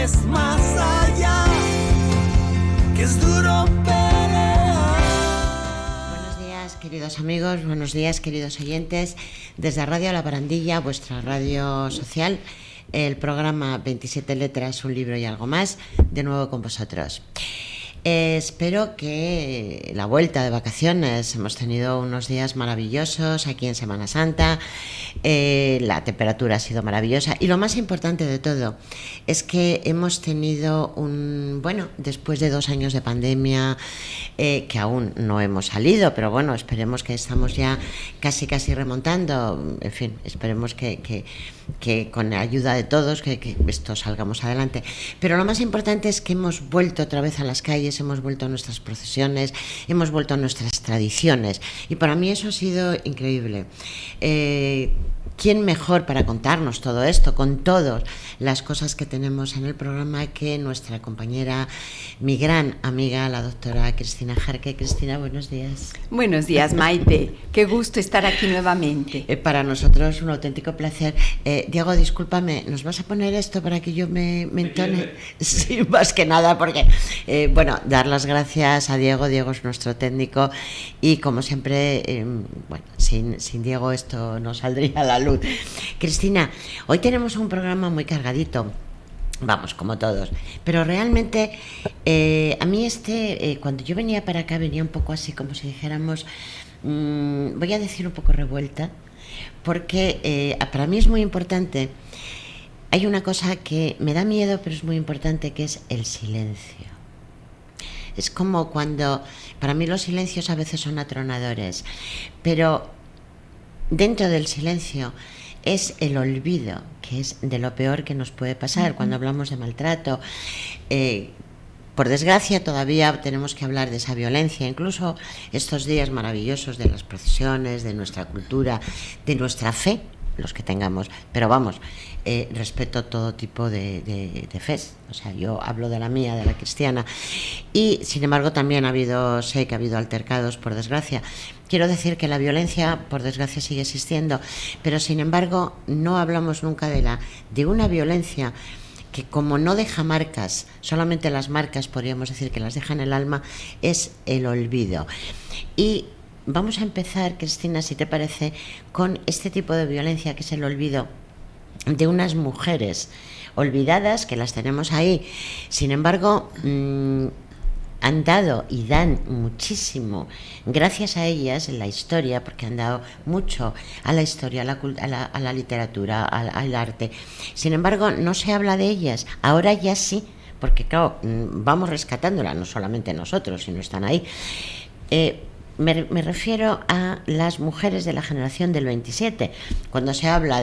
ves más allá, que es duro pelear. Buenos días, queridos amigos, buenos días, queridos oyentes. Desde Radio La Barandilla, vuestra radio social, el programa 27 letras, un libro y algo más, de nuevo con vosotros. Espero que la vuelta de vacaciones, hemos tenido unos días maravillosos aquí en Semana Santa, la temperatura ha sido maravillosa y lo más importante de todo es que hemos tenido después de 2 años de pandemia, que aún no hemos salido, pero bueno, esperemos que estamos ya casi remontando, en fin, esperemos que con la ayuda de todos que esto salgamos adelante, pero lo más importante es que hemos vuelto otra vez a las calles, hemos vuelto a nuestras procesiones, hemos vuelto a nuestras tradiciones y para mí eso ha sido increíble. ¿Quién mejor para contarnos todo esto, con todas las cosas que tenemos en el programa, que nuestra compañera, mi gran amiga, la doctora Cristina Jarque? Cristina, buenos días. Buenos días, Maite. Qué gusto estar aquí nuevamente. Para nosotros un auténtico placer. Diego, discúlpame, ¿nos vas a poner esto para que yo me entone? Sí, más que nada porque, dar las gracias a Diego. Diego es nuestro técnico y como siempre, sin Diego esto no saldría a la luz. Cristina, hoy tenemos un programa muy cargadito, vamos, como todos, pero realmente a mí cuando yo venía para acá venía un poco así como si dijéramos, voy a decir un poco revuelta, porque para mí es muy importante. Hay una cosa que me da miedo pero es muy importante, que es el silencio. Es como cuando, para mí los silencios a veces son atronadores, pero dentro del silencio es el olvido, que es de lo peor que nos puede pasar. Cuando hablamos de maltrato, por desgracia todavía tenemos que hablar de esa violencia, incluso estos días maravillosos de las procesiones, de nuestra cultura, de nuestra fe, los que tengamos, pero vamos, respeto todo tipo de fes, o sea, yo hablo de la mía, de la cristiana, y sin embargo también sé que ha habido altercados, por desgracia. Quiero decir que la violencia, por desgracia, sigue existiendo, pero sin embargo no hablamos nunca de una violencia que, como no deja marcas, solamente las marcas podríamos decir que las deja en el alma, es el olvido. Y vamos a empezar, Cristina, si te parece, con este tipo de violencia que es el olvido de unas mujeres olvidadas, que las tenemos ahí. Sin embargo, han dado y dan muchísimo, gracias a ellas, en la historia, porque han dado mucho a la historia, a la literatura, al arte. Sin embargo, no se habla de ellas. Ahora ya sí, porque claro, vamos rescatándolas, no solamente nosotros, sino están ahí. Me refiero a las mujeres de la generación del 27. Cuando se habla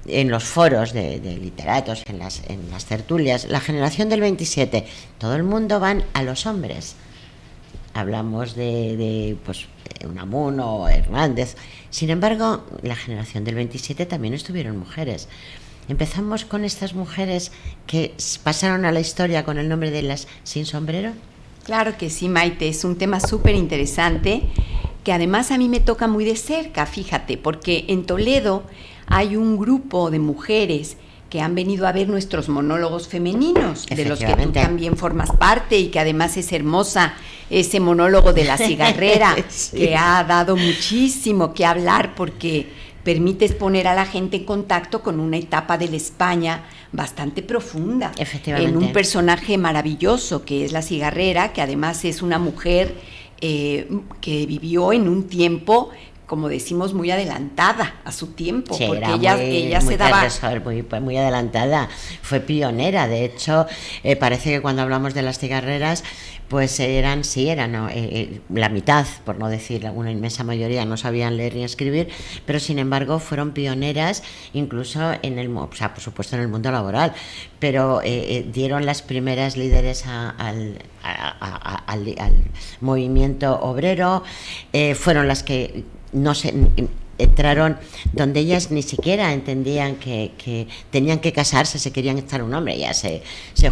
en los foros de literatos, en las tertulias, la generación del 27, todo el mundo van a los hombres. Hablamos de Unamuno, Hernández. Sin embargo, la generación del 27 también estuvieron mujeres. Empezamos con estas mujeres que pasaron a la historia con el nombre de las sin sombrero. Claro que sí, Maite, es un tema súper interesante que además a mí me toca muy de cerca, fíjate, porque en Toledo hay un grupo de mujeres que han venido a ver nuestros monólogos femeninos, de los que tú también formas parte, y que además es hermosa ese monólogo de la cigarrera, sí, que ha dado muchísimo que hablar porque permites poner a la gente en contacto con una etapa de la España bastante profunda, en un personaje maravilloso que es la cigarrera, que además es una mujer que vivió en un tiempo, como decimos, muy adelantada a su tiempo, sí, porque ella se daba muy adelantada, fue pionera. De hecho, parece que cuando hablamos de las cigarreras, pues eran la mitad, por no decir una inmensa mayoría, no sabían leer ni escribir, pero sin embargo fueron pioneras, incluso por supuesto en el mundo laboral, pero dieron las primeras líderes al movimiento obrero, fueron las que entraron donde ellas ni siquiera entendían que tenían que casarse, se querían estar un hombre, ya se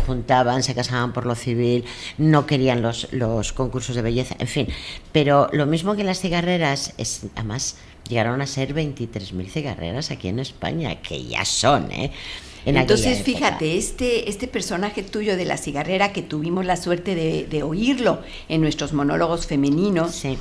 juntaban, se casaban por lo civil, no querían los concursos de belleza, en fin. Pero lo mismo que las cigarreras, además llegaron a ser 23.000 cigarreras aquí en España, que ya son, en Entonces, aquella época. fíjate, este personaje tuyo de la cigarrera, que tuvimos la suerte de oírlo en nuestros monólogos femeninos, Sí.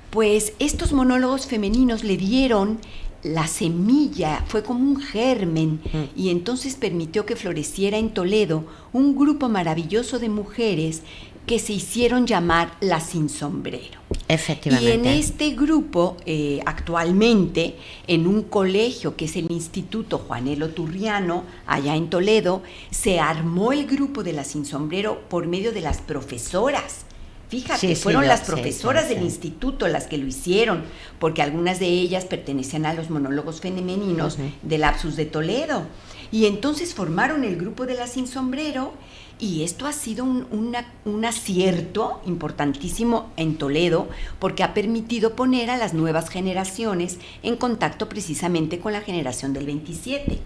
pues estos monólogos femeninos le dieron la semilla, fue como un germen, y entonces permitió que floreciera en Toledo un grupo maravilloso de mujeres que se hicieron llamar las Sin Sombrero. Efectivamente. Y en este grupo, actualmente, en un colegio que es el Instituto Juanelo Turriano, allá en Toledo, se armó el grupo de las Sin Sombrero por medio de las profesoras. Fíjate, Sí, fueron yo las sé, profesoras sí, del sí. instituto las que lo hicieron, porque algunas de ellas pertenecían a los monólogos femeninos del Lapsus de Toledo. Y entonces formaron el grupo de las Sin Sombrero, y esto ha sido un acierto importantísimo en Toledo, porque ha permitido poner a las nuevas generaciones en contacto precisamente con la generación del 27.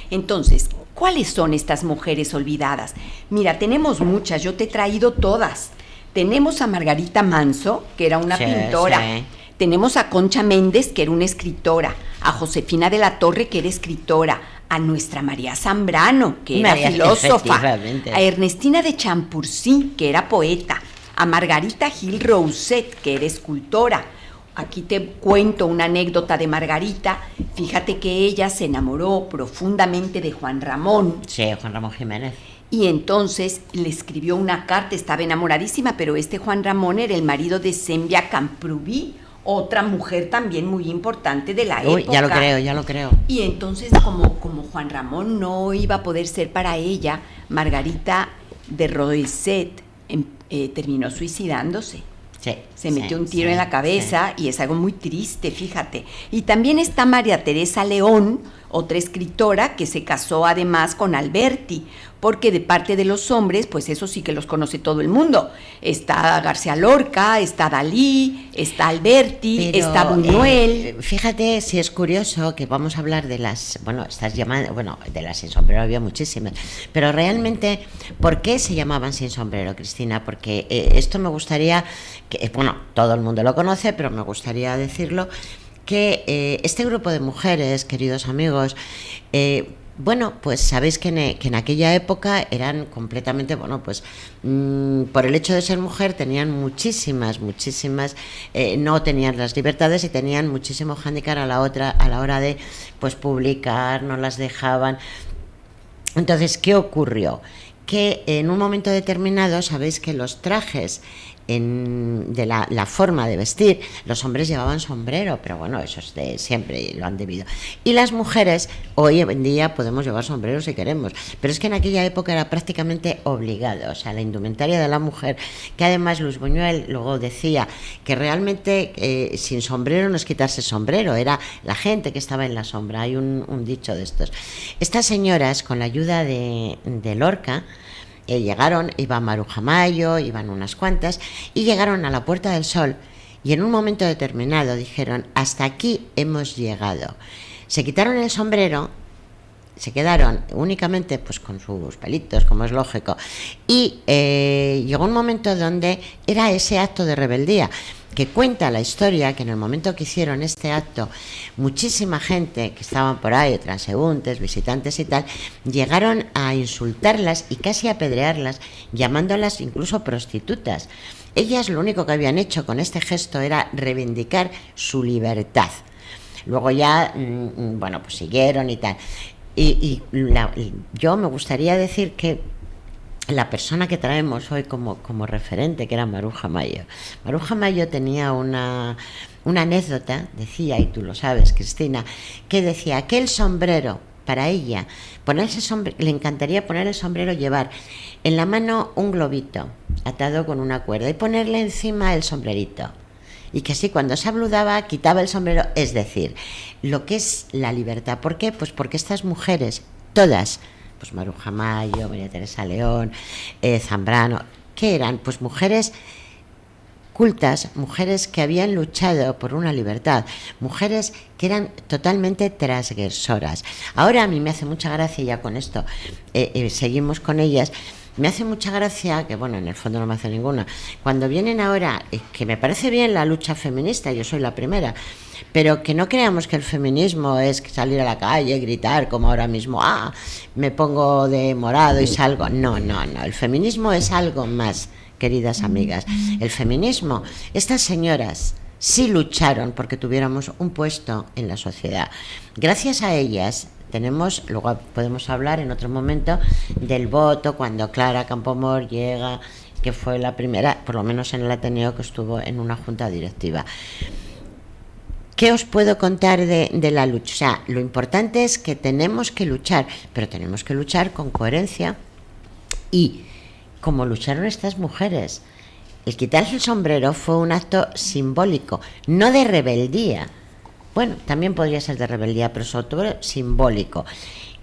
Entonces, ¿cuáles son estas mujeres olvidadas? Mira, tenemos muchas, yo te he traído todas. Tenemos a Margarita Manso, que era una Sí, pintora. sí. Tenemos a Concha Méndez, que era una escritora. A Josefina de la Torre, que era escritora. A nuestra María Zambrano, que era María, filósofa. efectivamente. A Ernestina de Champurcí, que era poeta. A Margarita Gil Rousset, que era escultora. Aquí te cuento una anécdota de Margarita. Fíjate que ella se enamoró profundamente de Juan Ramón. Sí, Juan Ramón Jiménez. Y entonces le escribió una carta, estaba enamoradísima, pero este Juan Ramón era el marido de Sembia Camprubí, otra mujer también muy importante de la época. Ya lo creo. Y entonces, como Juan Ramón no iba a poder ser para ella, Margarita de Roisset terminó suicidándose. Sí, Se metió un tiro sí, en la cabeza, y es algo muy triste, fíjate. Y también está María Teresa León, otra escritora que se casó además con Alberti, porque de parte de los hombres, pues eso sí que los conoce todo el mundo. Está García Lorca, está Dalí, está Alberti, Pero, está Buñuel. Fíjate si es curioso que vamos a hablar de las, de las sin sombrero había muchísimas, pero realmente, ¿por qué se llamaban sin sombrero, Cristina? Porque esto me gustaría, todo el mundo lo conoce, pero me gustaría decirlo, que este grupo de mujeres, queridos amigos, pues sabéis que en aquella época eran completamente, por el hecho de ser mujer tenían muchísimas, no tenían las libertades y tenían muchísimo hándicap a la hora de publicar, no las dejaban. Entonces, ¿qué ocurrió? Que en un momento determinado, sabéis que los trajes de la forma de vestir, los hombres llevaban sombrero, pero bueno, eso es de siempre, lo han debido. Y las mujeres, hoy en día podemos llevar sombrero si queremos, pero es que en aquella época era prácticamente obligado, o sea, la indumentaria de la mujer, que además Luis Buñuel luego decía que realmente sin sombrero no es quitarse sombrero, era la gente que estaba en la sombra. Hay un dicho de estos. Estas señoras, con la ayuda de Lorca, llegaron, iba Maruja Mayo, iban unas cuantas, y llegaron a la Puerta del Sol, y en un momento determinado dijeron: hasta aquí hemos llegado. Se quitaron el sombrero, se quedaron únicamente con sus pelitos, como es lógico, y llegó un momento donde era ese acto de rebeldía, que cuenta la historia que en el momento que hicieron este acto, muchísima gente que estaban por ahí, transeúntes, visitantes y tal, llegaron a insultarlas y casi a apedrearlas, llamándolas incluso prostitutas. Ellas lo único que habían hecho con este gesto era reivindicar su libertad. Luego ya, siguieron y tal. Yo me gustaría decir que la persona que traemos hoy como referente, que era Maruja Mayo. Maruja Mayo tenía una anécdota, decía, y tú lo sabes, Cristina, que decía: aquel sombrero, para ella, le encantaría poner el sombrero, llevar en la mano un globito atado con una cuerda y ponerle encima el sombrerito. Y que así cuando se abludaba quitaba el sombrero, es decir, lo que es la libertad. ¿Por qué? Pues porque estas mujeres, todas, Maruja Mayo, María Teresa León, Zambrano, que eran mujeres cultas, mujeres que habían luchado por una libertad, mujeres que eran totalmente transgresoras. Ahora a mí me hace mucha gracia, ya con esto seguimos con ellas, me hace mucha gracia, que bueno, en el fondo no me hace ninguna, cuando vienen ahora, que me parece bien la lucha feminista, yo soy la primera, pero que no creamos que el feminismo es salir a la calle, gritar como ahora mismo, me pongo de morado y salgo. No, el feminismo es algo más, queridas amigas. El feminismo, estas señoras sí lucharon porque tuviéramos un puesto en la sociedad. Gracias a ellas tenemos, luego podemos hablar en otro momento del voto, cuando Clara Campoamor llega, que fue la primera, por lo menos en el Ateneo, que estuvo en una junta directiva. ¿Qué os puedo contar de la lucha? O sea, lo importante es que tenemos que luchar, pero tenemos que luchar con coherencia y como lucharon estas mujeres. El quitarse el sombrero fue un acto simbólico, no de rebeldía. Bueno, también podría ser de rebeldía, pero sobre todo simbólico.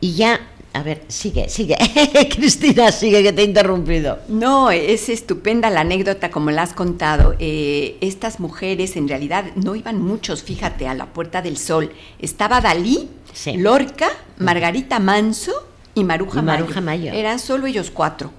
Y ya, a ver, sigue. Cristina, sigue, que te he interrumpido. No, es estupenda la anécdota como la has contado. Estas mujeres, en realidad, no iban muchos, fíjate, a la Puerta del Sol. Estaba Dalí, sí, Lorca, Margarita Manso y Maruja Mayo. Eran solo ellos 4.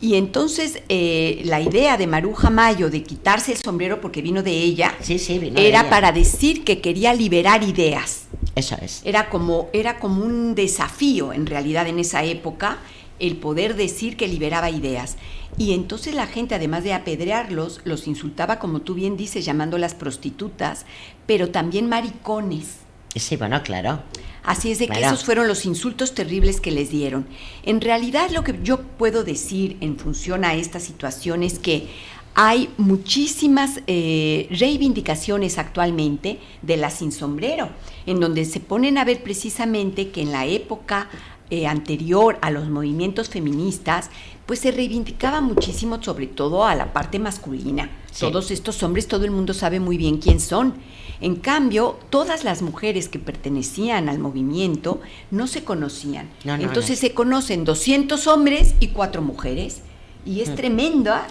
Y entonces la idea de Maruja Mayo de quitarse el sombrero, porque vino de ella, vino era de ella, para decir que quería liberar ideas. Eso es. Era como un desafío, en realidad, en esa época, el poder decir que liberaba ideas. Y entonces la gente, además de apedrearlos, los insultaba, como tú bien dices, llamándolas prostitutas, pero también maricones. Sí, bueno, claro. Así es de que esos fueron los insultos terribles que les dieron. En realidad, lo que yo puedo decir en función a esta situación es que hay muchísimas reivindicaciones actualmente de las sin sombrero, en donde se ponen a ver precisamente que en la época anterior a los movimientos feministas, pues se reivindicaba muchísimo, sobre todo a la parte masculina. Sí. Todos estos hombres, todo el mundo sabe muy bien quién son. En cambio, todas las mujeres que pertenecían al movimiento no se conocían. Entonces se conocen 200 hombres y 4 mujeres. Y es tremenda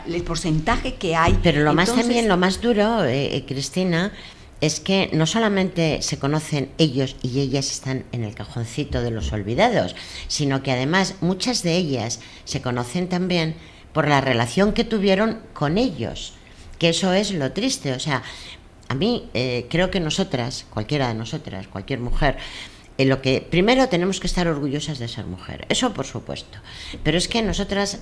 el porcentaje que hay. Pero lo más duro, Cristina, es que no solamente se conocen ellos y ellas están en el cajoncito de los olvidados, sino que además muchas de ellas se conocen también por la relación que tuvieron con ellos, que eso es lo triste. O sea, a mí creo que nosotras, cualquiera de nosotras, cualquier mujer, lo que primero tenemos que estar orgullosas de ser mujer, eso por supuesto, pero es que nosotras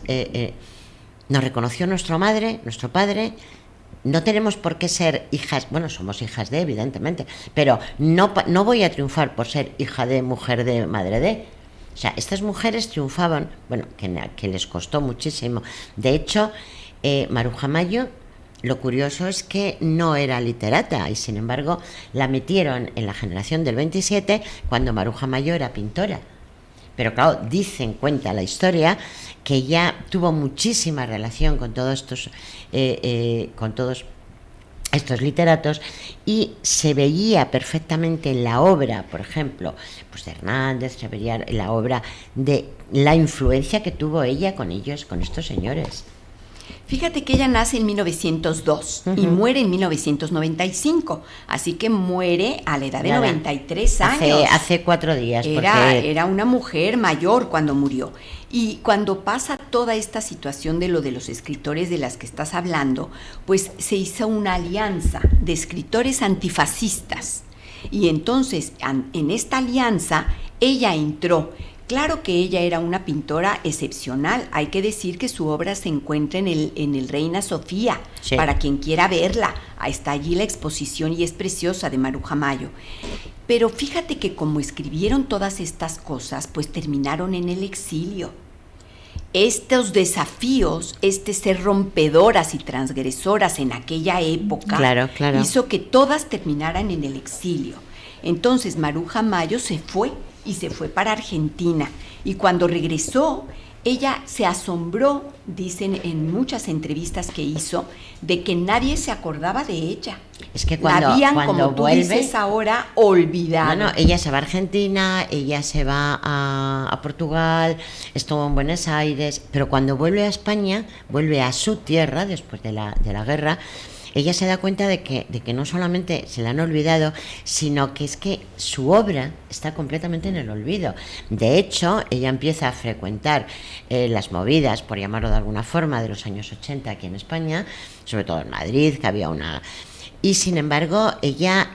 nos reconoció nuestra madre, nuestro padre. No tenemos por qué ser hijas, bueno, somos hijas de, evidentemente, pero no voy a triunfar por ser hija de, mujer de, madre de. O sea, estas mujeres triunfaban, bueno, que les costó muchísimo. De hecho, Maruja Mayo, lo curioso es que no era literata y sin embargo la metieron en la generación del 27 cuando Maruja Mayo era pintora. Pero claro, cuenta la historia, que ella tuvo muchísima relación con todos estos literatos y se veía perfectamente en la obra, por ejemplo, pues de Hernández, se veía en la obra de la influencia que tuvo ella con ellos, con estos señores. Fíjate que ella nace en 1902 y muere en 1995, así que muere a la edad de 93 años. Hace 4 días. Era una mujer mayor cuando murió. Y cuando pasa toda esta situación de lo de los escritores de las que estás hablando, pues se hizo una alianza de escritores antifascistas. Y entonces, en esta alianza, ella entró. Claro que ella era una pintora excepcional. Hay que decir que su obra se encuentra en el Reina Sofía, sí, para quien quiera verla. Está allí la exposición y es preciosa, de Maruja Mayo. Pero fíjate que como escribieron todas estas cosas, pues terminaron en el exilio. Estos desafíos, ser rompedoras y transgresoras en aquella época, claro, hizo que todas terminaran en el exilio. Entonces Maruja Mayo se fue para Argentina, y cuando regresó, ella se asombró, dicen en muchas entrevistas que hizo, de que nadie se acordaba de ella. Es que cuando como tú vuelve, dices ahora, olvidada. No, ella se va a Argentina, ella se va a Portugal, estuvo en Buenos Aires, pero cuando vuelve a España, vuelve a su tierra después de la guerra. ella se da cuenta de que no solamente se la han olvidado, sino que es que su obra está completamente en el olvido. De hecho, ella empieza a frecuentar las movidas, por llamarlo de alguna forma, de los años 80 aquí en España, sobre todo en Madrid, que había una... Y sin embargo, ella,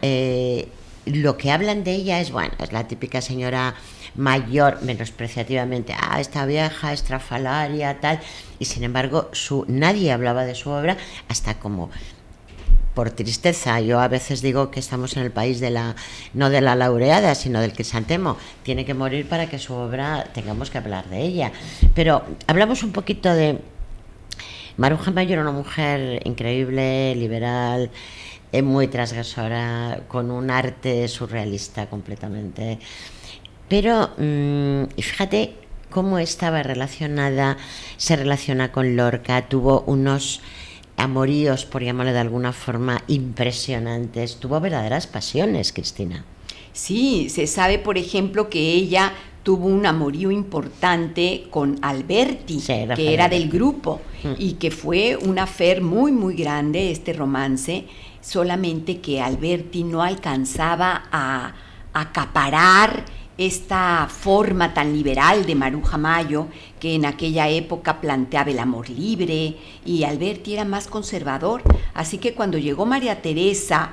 lo que hablan de ella es, bueno, es la típica señora mayor, menospreciativamente, esta vieja estrafalaria, tal, y sin embargo nadie hablaba de su obra hasta como por tristeza. Yo a veces digo que estamos en el país no de la laureada, sino del crisantemo, tiene que morir para que su obra tengamos que hablar de ella. Pero hablamos un poquito de... Maruja Mayo era una mujer increíble, liberal, muy transgresora, con un arte surrealista completamente. Pero fíjate cómo estaba relacionada, se relaciona con Lorca, tuvo unos amoríos, por llamarlo de alguna forma, impresionantes, tuvo verdaderas pasiones, Cristina. Sí, se sabe, por ejemplo, que ella tuvo un amorío importante con Alberti, sí, que era del grupo, y que fue un affair muy, muy grande, este romance, solamente que Alberti no alcanzaba a acaparar esta forma tan liberal de Maruja Mayo, que en aquella época planteaba el amor libre, y Alberti era más conservador. Así que cuando llegó María Teresa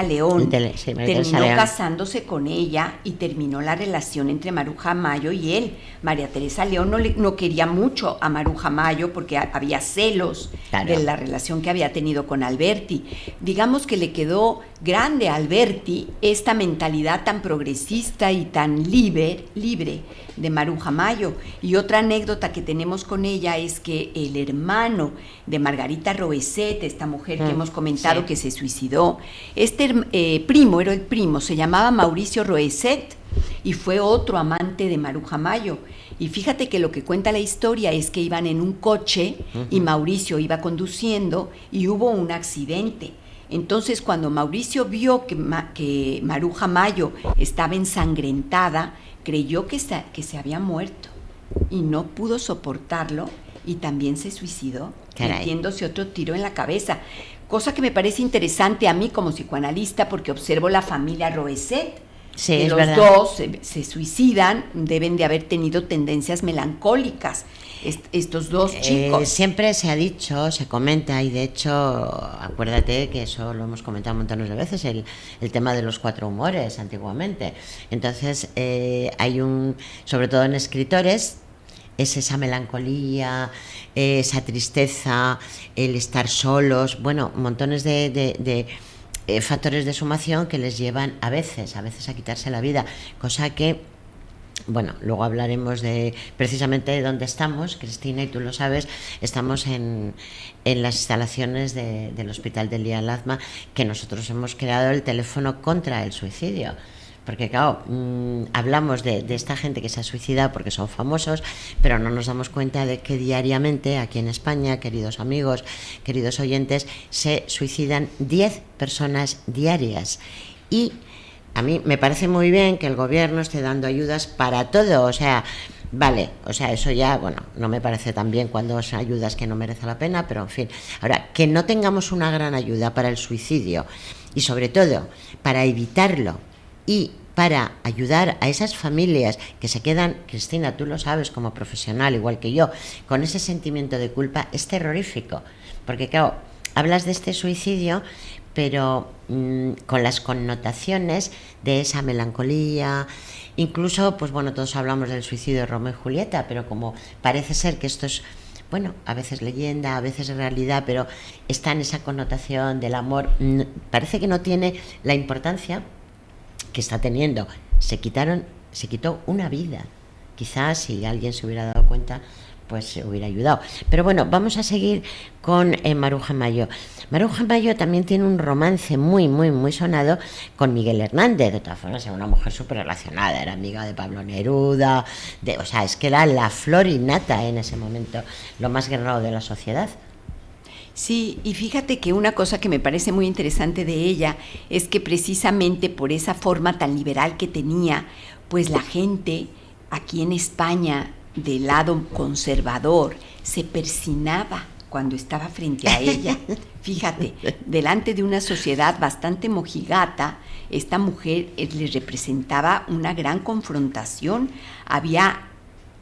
León, terminó casándose con ella y terminó la relación entre Maruja Mayo y él. María Teresa León no quería mucho a Maruja Mayo porque había celos de la relación que había tenido con Alberti. Digamos que le quedó grande a Alberti esta mentalidad tan progresista y tan libre de Maruja Mayo. Y otra anécdota que tenemos con ella es que el hermano de Margarita Roeset, esta mujer que hemos comentado que se suicidó, era el primo, se llamaba Mauricio Roeset y fue otro amante de Maruja Mayo. Y fíjate que lo que cuenta la historia es que iban en un coche y Mauricio iba conduciendo y hubo un accidente. Entonces, cuando Mauricio vio que Maruja Mayo estaba ensangrentada, creyó que se había muerto y no pudo soportarlo y también se suicidó, metiéndose otro tiro en la cabeza. Cosa que me parece interesante a mí como psicoanalista porque observo la familia Roeset. Sí, que es los verdad. dos se suicidan, deben de haber tenido tendencias melancólicas, estos dos chicos. Siempre se ha dicho, se comenta, y de hecho, acuérdate que eso lo hemos comentado montones de veces, el tema de los 4 humores antiguamente. Entonces, hay sobre todo en escritores, es esa melancolía, esa tristeza, el estar solos, bueno, montones de factores de sumación que les llevan a veces a quitarse la vida, cosa que, bueno, luego hablaremos precisamente de dónde estamos, Cristina, y tú lo sabes, estamos en las instalaciones del Hospital del Día Lazma, que nosotros hemos creado el teléfono contra el suicidio. Porque claro, hablamos de esta gente que se ha suicidado porque son famosos, pero no nos damos cuenta de que diariamente aquí en España, queridos amigos, queridos oyentes, se suicidan 10 personas diarias. Y a mí me parece muy bien que el gobierno esté dando ayudas para todo, o sea, vale, o sea, eso ya, bueno, no me parece tan bien cuando son ayudas que no merece la pena, pero en fin. Ahora, que no tengamos una gran ayuda para el suicidio y sobre todo para evitarlo, y para ayudar a esas familias que se quedan, Cristina, tú lo sabes como profesional, igual que yo, con ese sentimiento de culpa, es terrorífico. Porque claro, hablas de este suicidio, pero con las connotaciones de esa melancolía, incluso, pues bueno, todos hablamos del suicidio de Romeo y Julieta, pero como parece ser que esto es, bueno, a veces leyenda, a veces realidad, pero está en esa connotación del amor, parece que no tiene la importancia que está teniendo. Se quitó una vida. Quizás si alguien se hubiera dado cuenta, pues se hubiera ayudado. Pero bueno, vamos a seguir con Maruja Mayo. Maruja Mayo también tiene un romance muy, muy, muy sonado con Miguel Hernández. De todas formas, era una mujer súper relacionada, era amiga de Pablo Neruda, o sea, es que era la flor innata en ese momento, lo más guerrero de la sociedad. Sí, y fíjate que una cosa que me parece muy interesante de ella es que precisamente por esa forma tan liberal que tenía, pues la gente aquí en España, del lado conservador, se persinaba cuando estaba frente a ella. Fíjate, delante de una sociedad bastante mojigata, esta mujer le representaba una gran confrontación. Había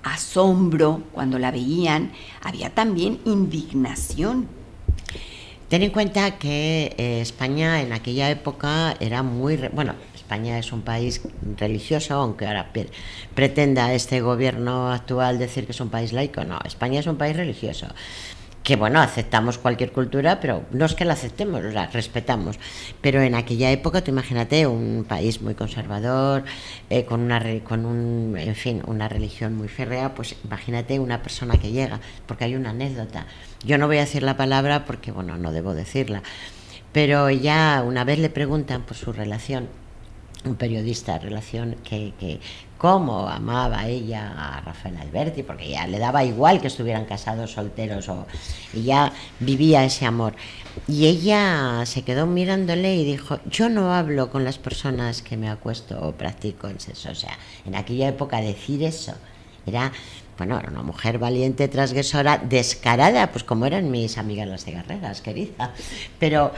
asombro cuando la veían, había también indignación. Ten en cuenta que España en aquella época era muy... Bueno, España es un país religioso, aunque ahora pretenda este gobierno actual decir que es un país laico. No, España es un país religioso. Que bueno, aceptamos cualquier cultura, pero no es que la aceptemos, la respetamos. Pero en aquella época, tú imagínate, un país muy conservador, con una religión muy férrea, pues imagínate una persona que llega, porque hay una anécdota. Yo no voy a decir la palabra porque, bueno, no debo decirla, pero ella, una vez le preguntan por su relación, un periodista, relación que cómo amaba ella a Rafael Alberti, porque ya le daba igual que estuvieran casados, solteros, y ya vivía ese amor. Y ella se quedó mirándole y dijo: yo no hablo con las personas que me acuesto o practico el sexo. O sea, en aquella época decir eso era, bueno, era una mujer valiente, transgresora, descarada, pues como eran mis amigas las cigarreras, querida. Pero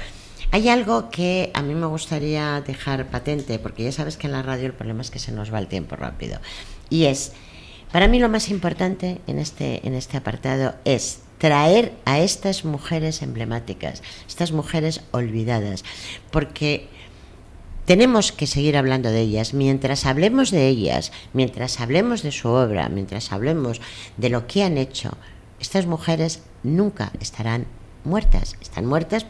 hay algo que a mí me gustaría dejar patente, porque ya sabes que en la radio el problema es que se nos va el tiempo rápido. Y es, para mí lo más importante en este apartado es traer a estas mujeres emblemáticas, estas mujeres olvidadas, porque tenemos que seguir hablando de ellas. Mientras hablemos de ellas, mientras hablemos de su obra, mientras hablemos de lo que han hecho, estas mujeres nunca estarán muertas, están muertas,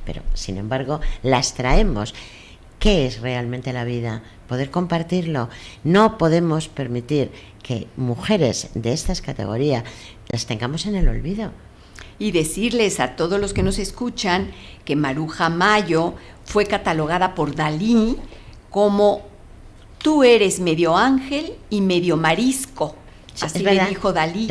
pero sin embargo las traemos. ¿Qué es realmente la vida? Poder compartirlo. No podemos permitir que mujeres de estas categorías las tengamos en el olvido. Y decirles a todos los que nos escuchan que Maruja Mayo fue catalogada por Dalí como tú eres medio ángel y medio marisco. Así le dijo Dalí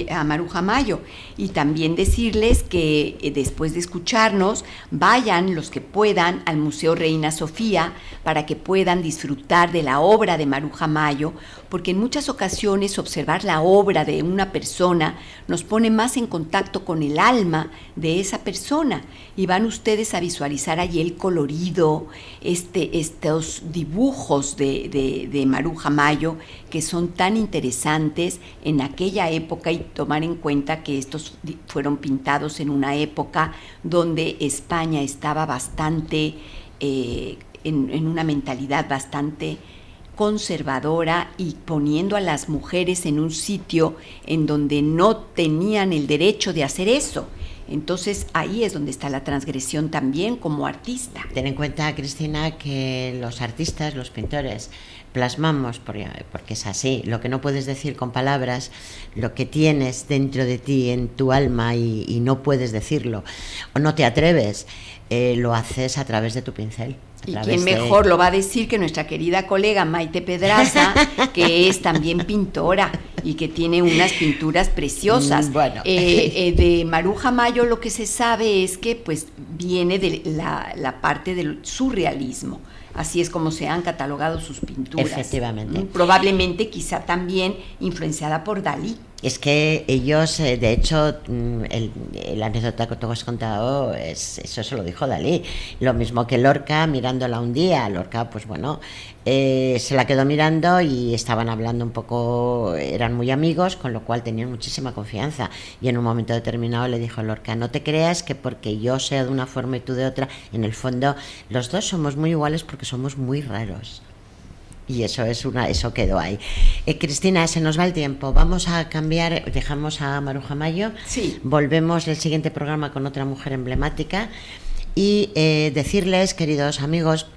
a Maruja Mayo. Y también decirles que después de escucharnos, vayan los que puedan al Museo Reina Sofía para que puedan disfrutar de la obra de Maruja Mayo, porque en muchas ocasiones observar la obra de una persona nos pone más en contacto con el alma de esa persona, y van ustedes a visualizar allí el colorido, estos dibujos de Maruja Mayo que son tan interesantes en aquella época, y tomar en cuenta que estos fueron pintados en una época donde España estaba bastante en una mentalidad bastante conservadora y poniendo a las mujeres en un sitio en donde no tenían el derecho de hacer eso. Entonces ahí es donde está la transgresión también como artista. Ten en cuenta, Cristina, que los artistas, los pintores, plasmamos, porque es así, lo que no puedes decir con palabras, lo que tienes dentro de ti, en tu alma, y no puedes decirlo, o no te atreves, lo haces a través de tu pincel. ¿Y quién mejor lo va a decir que nuestra querida colega Maite Pedraza, que es también pintora y que tiene unas pinturas preciosas? Bueno. De Maruja Mayo lo que se sabe es que pues viene de la parte del surrealismo. Así es como se han catalogado sus pinturas. Efectivamente. Probablemente, quizá también influenciada por Dalí. Es que ellos, de hecho, la anécdota que tú has contado, eso se lo dijo Dalí. Lo mismo que Lorca, mirándola un día. Lorca, pues bueno, se la quedó mirando y estaban hablando un poco, eran muy amigos, con lo cual tenían muchísima confianza. Y en un momento determinado le dijo Lorca: no te creas que porque yo sea de una forma y tú de otra, en el fondo los dos somos muy iguales porque somos muy raros. Y eso quedó ahí. Cristina, se nos va el tiempo. Vamos a cambiar, dejamos a Maruja Mayo. Sí. Volvemos el siguiente programa con otra mujer emblemática. Y decirles, queridos amigos,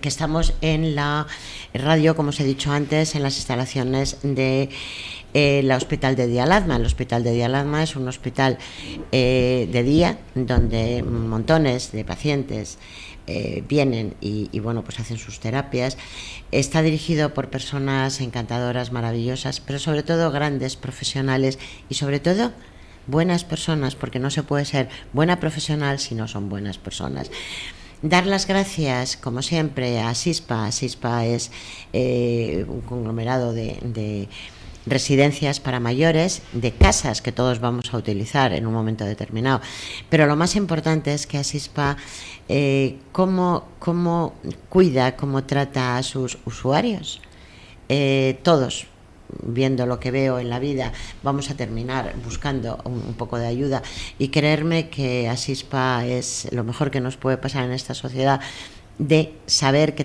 que estamos en la radio, como os he dicho antes, en las instalaciones de el Hospital de Día Ladma. El Hospital de Día Ladma es un hospital de día donde montones de pacientes vienen y bueno, pues hacen sus terapias. Está dirigido por personas encantadoras, maravillosas, pero sobre todo grandes profesionales y sobre todo buenas personas, porque no se puede ser buena profesional si no son buenas personas. Dar las gracias, como siempre, a SISPA. SISPA es un conglomerado de residencias para mayores, de casas que todos vamos a utilizar en un momento determinado. Pero lo más importante es que Asispa cómo cuida, cómo trata a sus usuarios. Todos, viendo lo que veo en la vida, vamos a terminar buscando un poco de ayuda, y creerme que Asispa es lo mejor que nos puede pasar en esta sociedad, de saber que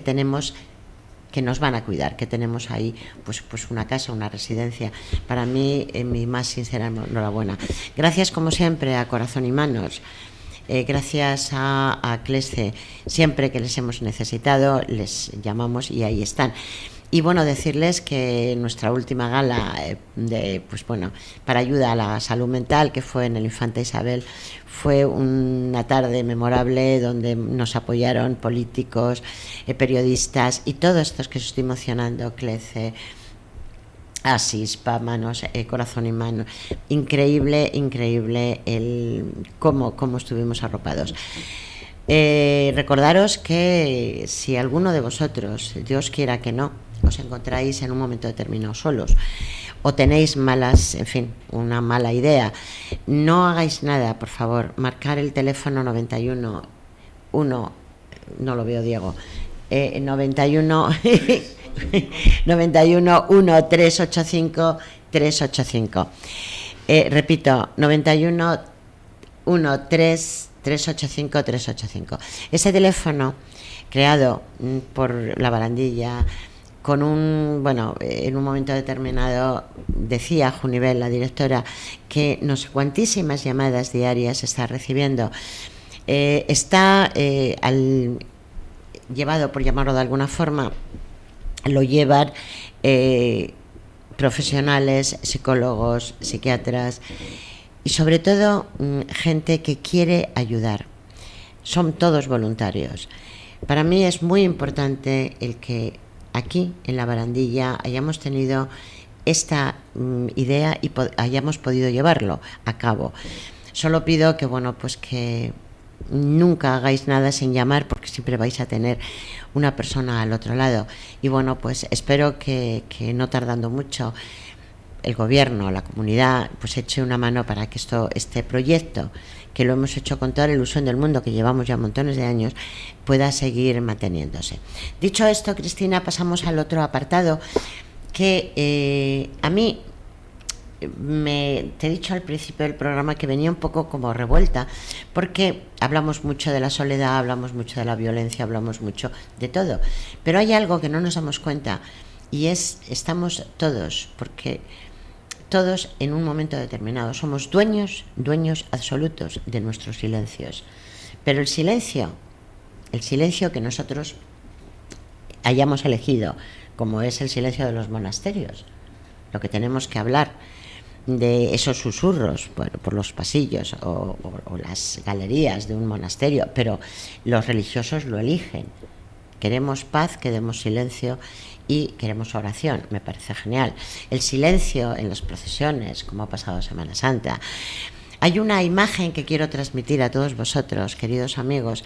nos van a cuidar, que tenemos ahí pues una casa, una residencia. Para mí, mi más sincera enhorabuena. Gracias como siempre a Corazón y Manos, gracias a CLESCE, siempre que les hemos necesitado les llamamos y ahí están. Y bueno, decirles que nuestra última gala para ayuda a la salud mental, que fue en el Infanta Isabel, fue una tarde memorable donde nos apoyaron políticos, periodistas y todos estos que estoy mencionando, CLESCE, Asispa, Manos, Corazón y Manos. Increíble cómo estuvimos arropados. Recordaros que si alguno de vosotros, Dios quiera que no, os encontráis en un momento determinado solos o tenéis una mala idea, no hagáis nada, por favor. Marcar el teléfono 91 1, no lo veo, Diego, 91 91 1 385 385, repito, 91 1 385 385. Ese teléfono, creado por La Barandilla, en un momento determinado, decía Junivel, la directora, que no sé cuantísimas llamadas diarias está recibiendo. Está llevado, por llamarlo de alguna forma, lo llevan profesionales, psicólogos, psiquiatras y sobre todo gente que quiere ayudar. Son todos voluntarios. Para mí es muy importante el que aquí en La Barandilla hayamos tenido esta idea y hayamos podido llevarlo a cabo. Solo pido que que nunca hagáis nada sin llamar, porque siempre vais a tener una persona al otro lado. Y espero que no tardando mucho el gobierno, la comunidad, eche una mano para que este proyecto, que lo hemos hecho con toda la ilusión del mundo, que llevamos ya montones de años, pueda seguir manteniéndose. Dicho esto, Cristina, pasamos al otro apartado que a mí te he dicho al principio del programa que venía un poco como revuelta, porque hablamos mucho de la soledad, hablamos mucho de la violencia, hablamos mucho de todo, pero hay algo que no nos damos cuenta, y estamos todos, porque todos en un momento determinado somos dueños absolutos de nuestros silencios. Pero el silencio que nosotros hayamos elegido, como es el silencio de los monasterios, lo que tenemos que hablar de esos susurros por los pasillos o las galerías de un monasterio, pero los religiosos lo eligen. Queremos paz, queremos silencio y queremos oración, me parece genial. El silencio en las procesiones, como ha pasado Semana Santa. Hay una imagen que quiero transmitir a todos vosotros, queridos amigos,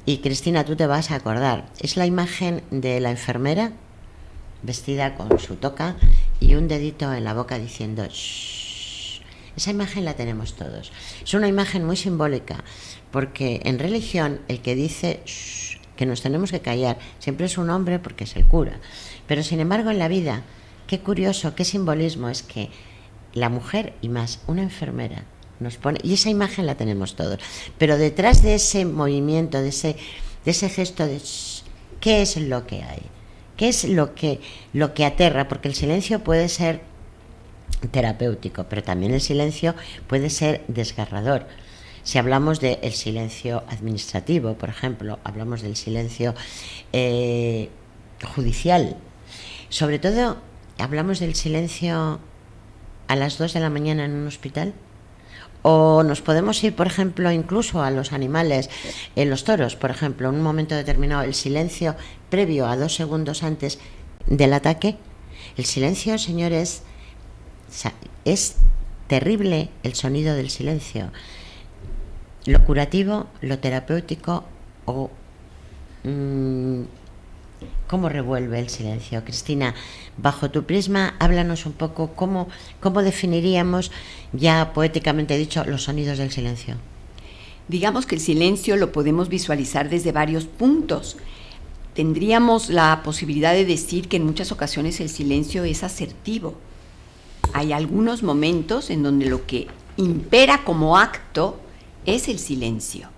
y Cristina, tú te vas a acordar. Es la imagen de la enfermera vestida con su toca y un dedito en la boca diciendo shh. Esa imagen la tenemos todos. Es una imagen muy simbólica, porque en religión el que dice shh, que nos tenemos que callar, siempre es un hombre, porque es el cura. Pero sin embargo en la vida, qué curioso, qué simbolismo es que la mujer, y más una enfermera, nos pone, y esa imagen la tenemos todos, pero detrás de ese movimiento, de ese gesto de shh, ¿qué es lo que hay? ¿Qué es lo que aterra? Porque el silencio puede ser terapéutico, pero también el silencio puede ser desgarrador. Si hablamos del silencio administrativo, por ejemplo, hablamos del silencio judicial. Sobre todo, hablamos del silencio a las 2 de la mañana en un hospital. O nos podemos ir, por ejemplo, incluso a los animales, en los toros, por ejemplo, en un momento determinado, el silencio previo a 2 segundos antes del ataque. El silencio, señores, es terrible el sonido del silencio. Lo curativo, lo terapéutico o ¿Cómo revuelve el silencio? Cristina, bajo tu prisma, háblanos un poco cómo definiríamos, ya poéticamente dicho, los sonidos del silencio. Digamos que el silencio lo podemos visualizar desde varios puntos. Tendríamos la posibilidad de decir que en muchas ocasiones el silencio es asertivo. Hay algunos momentos en donde lo que impera como acto es el silencio.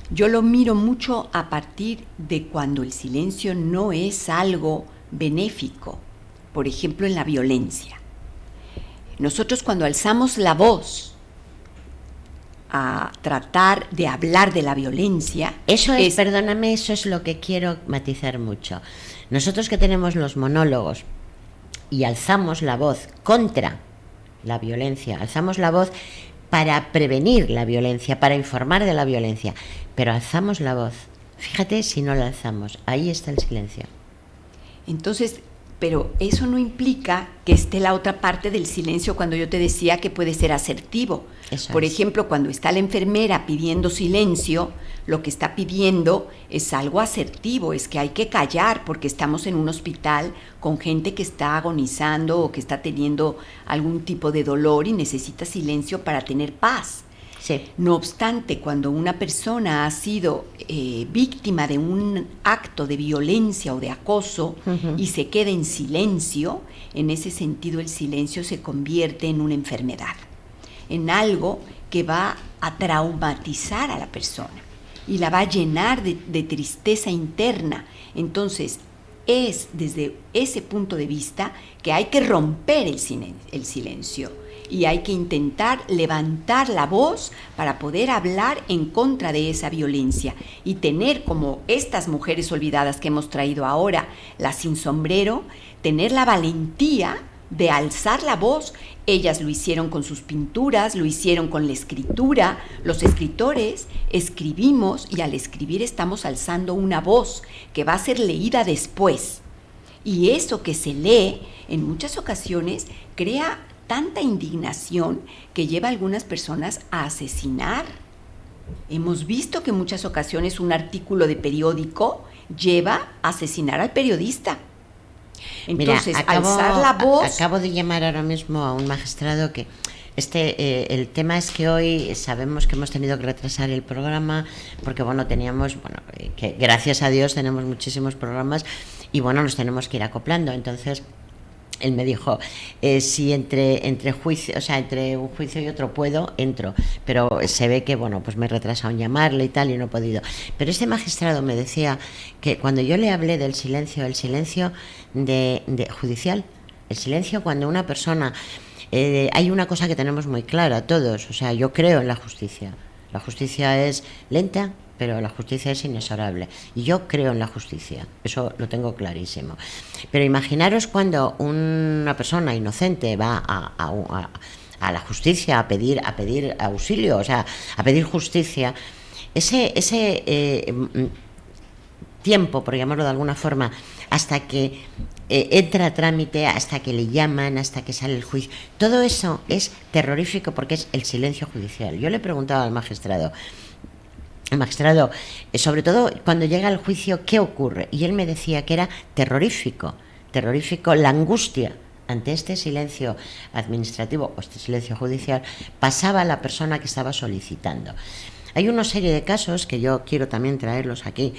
Yo lo miro mucho a partir de cuando el silencio no es algo benéfico, por ejemplo en la violencia. Nosotros cuando alzamos la voz a tratar de hablar de la violencia... Perdóname, eso es lo que quiero matizar mucho. Nosotros que tenemos los monólogos y alzamos la voz contra la violencia, alzamos la voz para prevenir la violencia, para informar de la violencia, pero alzamos la voz. Fíjate si no la alzamos, ahí está el silencio. Entonces, pero eso no implica que esté la otra parte del silencio cuando yo te decía que puede ser asertivo. Por ejemplo, cuando está la enfermera pidiendo silencio, lo que está pidiendo es algo asertivo, es que hay que callar porque estamos en un hospital con gente que está agonizando o que está teniendo algún tipo de dolor y necesita silencio para tener paz. Sí. No obstante, cuando una persona ha sido víctima de un acto de violencia o de acoso y se queda en silencio, en ese sentido el silencio se convierte en una enfermedad, en algo que va a traumatizar a la persona y la va a llenar de tristeza interna. Entonces, es desde ese punto de vista que hay que romper el silencio. Y hay que intentar levantar la voz para poder hablar en contra de esa violencia y tener, como estas mujeres olvidadas que hemos traído ahora, las sin sombrero, tener la valentía de alzar la voz. Ellas lo hicieron con sus pinturas, lo hicieron con la escritura. Los escritores escribimos y al escribir estamos alzando una voz que va a ser leída después. Y eso que se lee en muchas ocasiones crea tanta indignación que lleva a algunas personas a asesinar. Hemos visto que en muchas ocasiones un artículo de periódico lleva a asesinar al periodista. Entonces, mira, alzar la voz... Acabo de llamar ahora mismo a un magistrado que... el tema es que hoy sabemos que hemos tenido que retrasar el programa porque, teníamos, que gracias a Dios tenemos muchísimos programas y, nos tenemos que ir acoplando. Entonces... él me dijo, si entre juicio, entre un juicio y otro puedo, entro, pero se ve que, pues me he retrasado en llamarle y tal, y no he podido. Pero este magistrado me decía que cuando yo le hablé del silencio, el silencio de judicial, el silencio cuando una persona, hay una cosa que tenemos muy clara todos, yo creo en la justicia. La justicia es lenta, pero la justicia es inexorable. Y yo creo en la justicia, eso lo tengo clarísimo. Pero imaginaros cuando una persona inocente va a la justicia a pedir auxilio, a pedir justicia, ese tiempo, por llamarlo de alguna forma, hasta que entra a trámite, hasta que le llaman, hasta que sale el juicio, todo eso es terrorífico porque es el silencio judicial. Yo le preguntaba al magistrado, sobre todo cuando llega al juicio, ¿qué ocurre? Y él me decía que era terrorífico la angustia ante este silencio administrativo o este silencio judicial pasaba a la persona que estaba solicitando. Hay una serie de casos que yo quiero también traerlos aquí,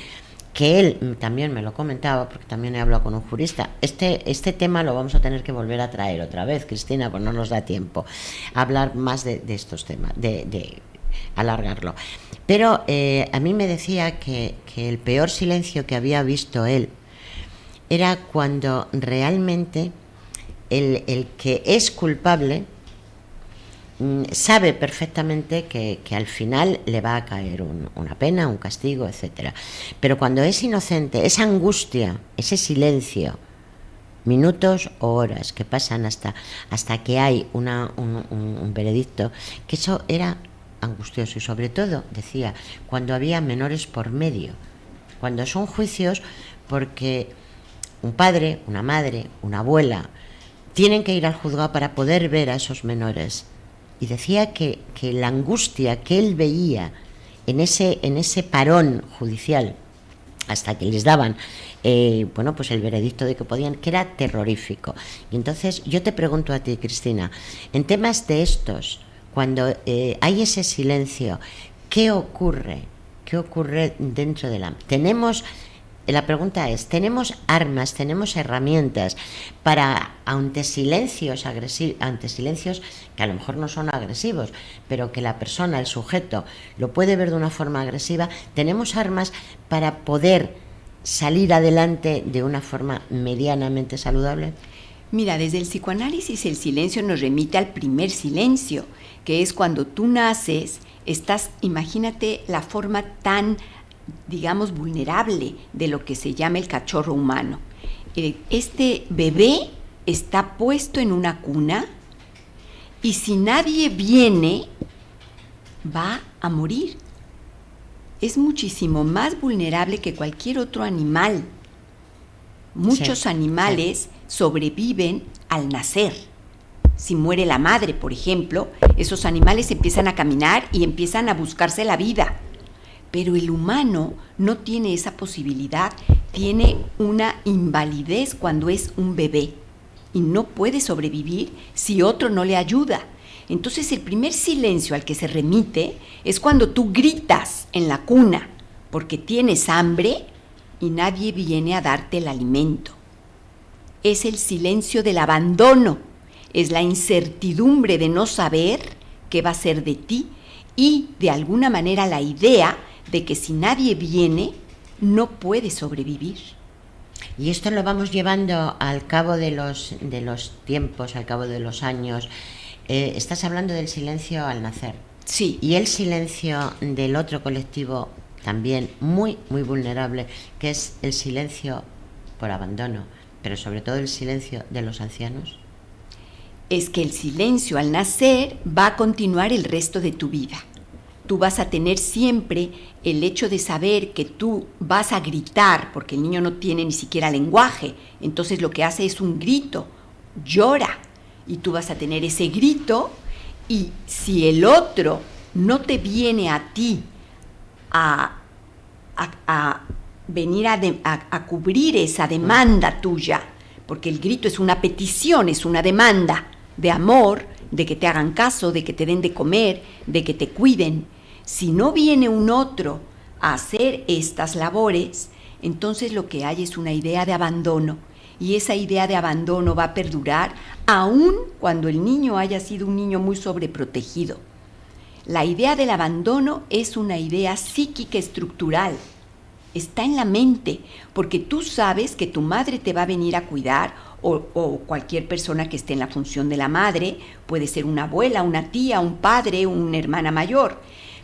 que él también me lo comentaba, porque también he hablado con un jurista. Este tema lo vamos a tener que volver a traer otra vez, Cristina, pues no nos da tiempo a hablar más de estos temas, de alargarlo. Pero a mí me decía que el peor silencio que había visto él era cuando realmente el que es culpable sabe perfectamente que al final le va a caer una pena, un castigo, etcétera. Pero cuando es inocente, esa angustia, ese silencio, minutos o horas que pasan hasta que hay un veredicto, que eso era angustioso. Y sobre todo, decía, cuando había menores por medio, cuando son juicios porque un padre, una madre, una abuela tienen que ir al juzgado para poder ver a esos menores. Y decía que la angustia que él veía en ese parón judicial hasta que les daban bueno, pues el veredicto de que podían, que era terrorífico. Y entonces yo te pregunto a ti, Cristina, en temas de estos, cuando hay ese silencio, ¿qué ocurre? ¿Qué ocurre dentro de la... La pregunta es, ¿tenemos armas, tenemos herramientas para, ante silencios que a lo mejor no son agresivos, pero que la persona, el sujeto, lo puede ver de una forma agresiva, tenemos armas para poder salir adelante de una forma medianamente saludable? Mira, desde el psicoanálisis el silencio nos remite al primer silencio, que es cuando tú naces, imagínate la forma tan, digamos, vulnerable de lo que se llama el cachorro humano. Este bebé está puesto en una cuna y si nadie viene, va a morir. Es muchísimo más vulnerable que cualquier otro animal. Muchos animales sobreviven al nacer. Si muere la madre, por ejemplo, esos animales empiezan a caminar y empiezan a buscarse la vida. Pero el humano no tiene esa posibilidad, tiene una invalidez cuando es un bebé y no puede sobrevivir si otro no le ayuda. Entonces el primer silencio al que se remite es cuando tú gritas en la cuna porque tienes hambre y nadie viene a darte el alimento. Es el silencio del abandono, es la incertidumbre de no saber qué va a ser de ti y de alguna manera la idea de que si nadie viene no puedes sobrevivir. Y esto lo vamos llevando al cabo de los tiempos, al cabo de los años. Estás hablando del silencio al nacer. Sí. Y el silencio del otro colectivo también muy, muy vulnerable, que es el silencio por abandono, pero sobre todo el silencio de los ancianos. Es que el silencio al nacer va a continuar el resto de tu vida. Tú vas a tener siempre el hecho de saber que tú vas a gritar, porque el niño no tiene ni siquiera lenguaje, entonces lo que hace es un grito, llora, y tú vas a tener ese grito, y si el otro no te viene a ti a venir a cubrir esa demanda tuya, porque el grito es una petición, es una demanda de amor, de que te hagan caso, de que te den de comer, de que te cuiden. Si no viene un otro a hacer estas labores, entonces lo que hay es una idea de abandono, y esa idea de abandono va a perdurar aun cuando el niño haya sido un niño muy sobreprotegido. La idea del abandono es una idea psíquica estructural, está en la mente, porque tú sabes que tu madre te va a venir a cuidar, o cualquier persona que esté en la función de la madre, puede ser una abuela, una tía, un padre, una hermana mayor,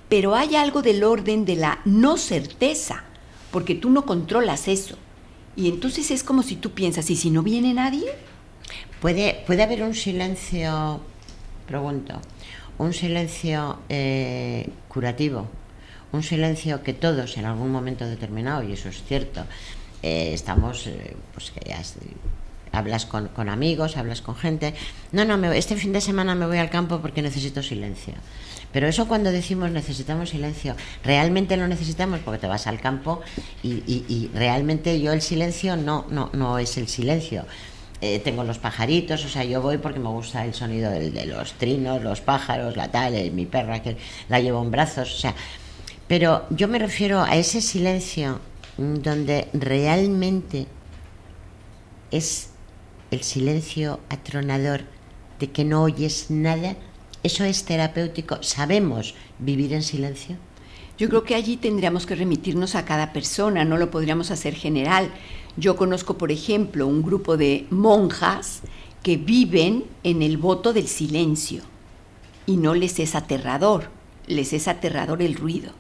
pero hay algo del orden de la no certeza, porque tú no controlas eso. Y entonces es como si tú piensas, ¿y si no viene nadie? ¿Puede haber un silencio, pregunto, un silencio curativo? Un silencio que todos en algún momento determinado, y eso es cierto, estamos, pues que ya hablas con amigos, hablas con gente, este fin de semana me voy al campo porque necesito silencio. Pero eso cuando decimos necesitamos silencio, realmente lo necesitamos porque te vas al campo y realmente yo el silencio no es el silencio. Tengo los pajaritos, o sea, yo voy porque me gusta el sonido de los trinos, los pájaros, mi perra que la llevo en brazos, o sea, pero yo me refiero a ese silencio donde realmente es el silencio atronador de que no oyes nada. ¿Eso es terapéutico? ¿Sabemos vivir en silencio? Yo creo que allí tendríamos que remitirnos a cada persona, no lo podríamos hacer general. Yo conozco, por ejemplo, un grupo de monjas que viven en el voto del silencio y no les es aterrador, les es aterrador el ruido.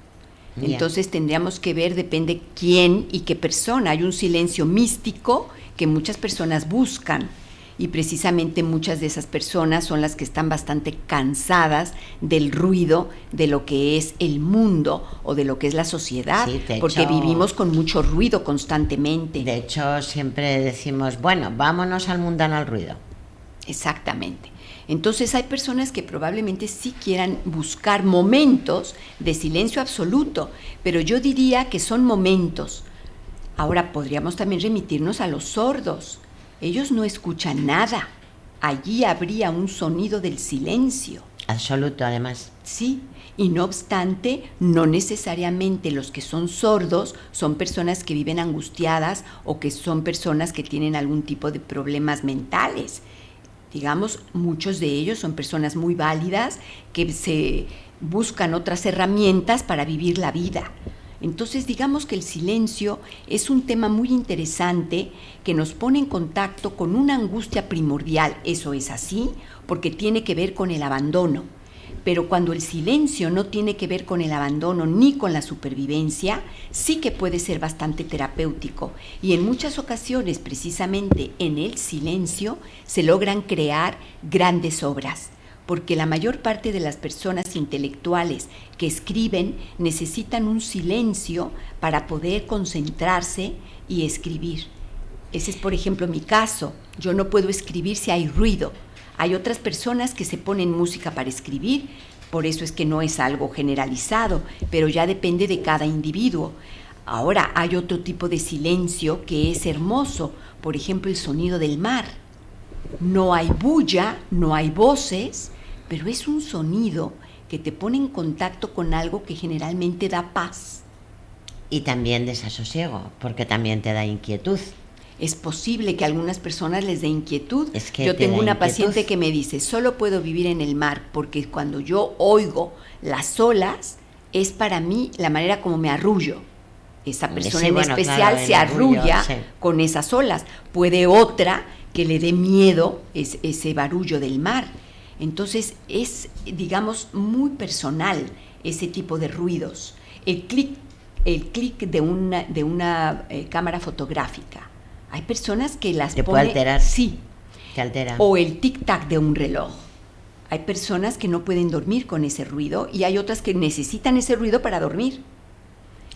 Entonces tendríamos que ver, depende quién y qué persona. Hay un silencio místico que muchas personas buscan, y precisamente muchas de esas personas son las que están bastante cansadas del ruido de lo que es el mundo o de lo que es la sociedad, porque vivimos con mucho ruido constantemente. De hecho, siempre decimos, bueno, vámonos al mundano al ruido. Exactamente. Entonces hay personas que probablemente sí quieran buscar momentos de silencio absoluto, pero yo diría que son momentos Ahora podríamos también remitirnos a los sordos. Ellos no escuchan nada. Allí habría un sonido del silencio. Absoluto, además. Sí, y no obstante, no necesariamente los que son sordos son personas que viven angustiadas o que son personas que tienen algún tipo de problemas mentales. Digamos, muchos de ellos son personas muy válidas que se buscan otras herramientas para vivir la vida. Entonces, digamos que el silencio es un tema muy interesante que nos pone en contacto con una angustia primordial. Eso es así porque tiene que ver con el abandono. Pero cuando el silencio no tiene que ver con el abandono ni con la supervivencia, sí que puede ser bastante terapéutico. Y en muchas ocasiones, precisamente en el silencio, se logran crear grandes obras. Porque la mayor parte de las personas intelectuales que escriben necesitan un silencio para poder concentrarse y escribir. Ese es, por ejemplo, mi caso. Yo no puedo escribir si hay ruido. Hay otras personas que se ponen música para escribir, por eso es que no es algo generalizado, pero ya depende de cada individuo. Ahora hay otro tipo de silencio que es hermoso, por ejemplo, el sonido del mar. No hay bulla, no hay voces, pero es un sonido que te pone en contacto con algo que generalmente da paz. Y también desasosiego, porque también te da inquietud. Es posible que a algunas personas les dé inquietud. Es que yo te tengo da una inquietud. paciente que me dice, solo puedo vivir en el mar porque cuando yo oigo las olas, es para mí la manera como me arrullo. Esa persona Sí, en bueno, especial claro, se el arrullo, arrulla sí. con esas olas. Puede otra que le dé miedo ese barullo del mar. Entonces es, digamos, muy personal ese tipo de ruidos. El clic de una cámara fotográfica. Hay personas que las ¿Te puede alterar? Sí. Te altera. O el tic-tac de un reloj. Hay personas que no pueden dormir con ese ruido y hay otras que necesitan ese ruido para dormir.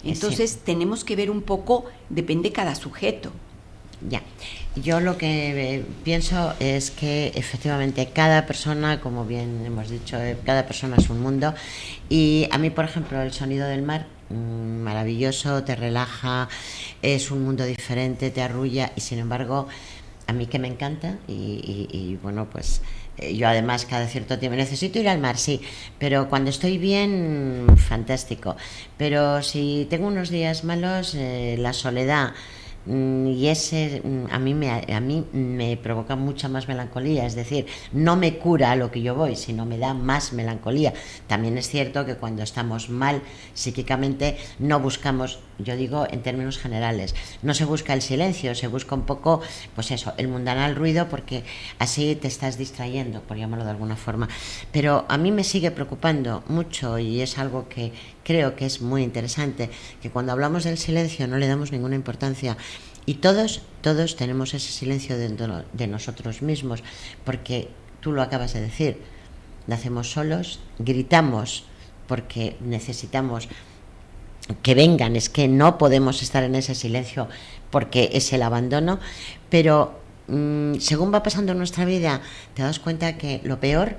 Entonces tenemos que ver un poco, depende cada sujeto. Ya, yo lo que pienso es que efectivamente cada persona, como bien hemos dicho, cada persona es un mundo, y a mí, por ejemplo, el sonido del mar, maravilloso, te relaja, es un mundo diferente, te arrulla, y sin embargo, a mí que me encanta, y bueno, pues yo además cada cierto tiempo necesito ir al mar, sí, pero cuando estoy bien, fantástico, pero si tengo unos días malos, la soledad, y ese a mí me provoca mucha más melancolía, es decir, no me cura a lo que yo voy, sino me da más melancolía. También es cierto que cuando estamos mal psíquicamente no buscamos, yo digo en términos generales, no se busca el silencio, se busca un poco, pues eso, el mundanal ruido, porque así te estás distrayendo, por llamarlo de alguna forma. Pero a mí me sigue preocupando mucho, y es algo que creo que es muy interesante, que cuando hablamos del silencio no le damos ninguna importancia, y todos tenemos ese silencio dentro de nosotros mismos, porque tú lo acabas de decir, nacemos solos, gritamos porque necesitamos que vengan, es que no podemos estar en ese silencio porque es el abandono, pero según va pasando nuestra vida te das cuenta que lo peor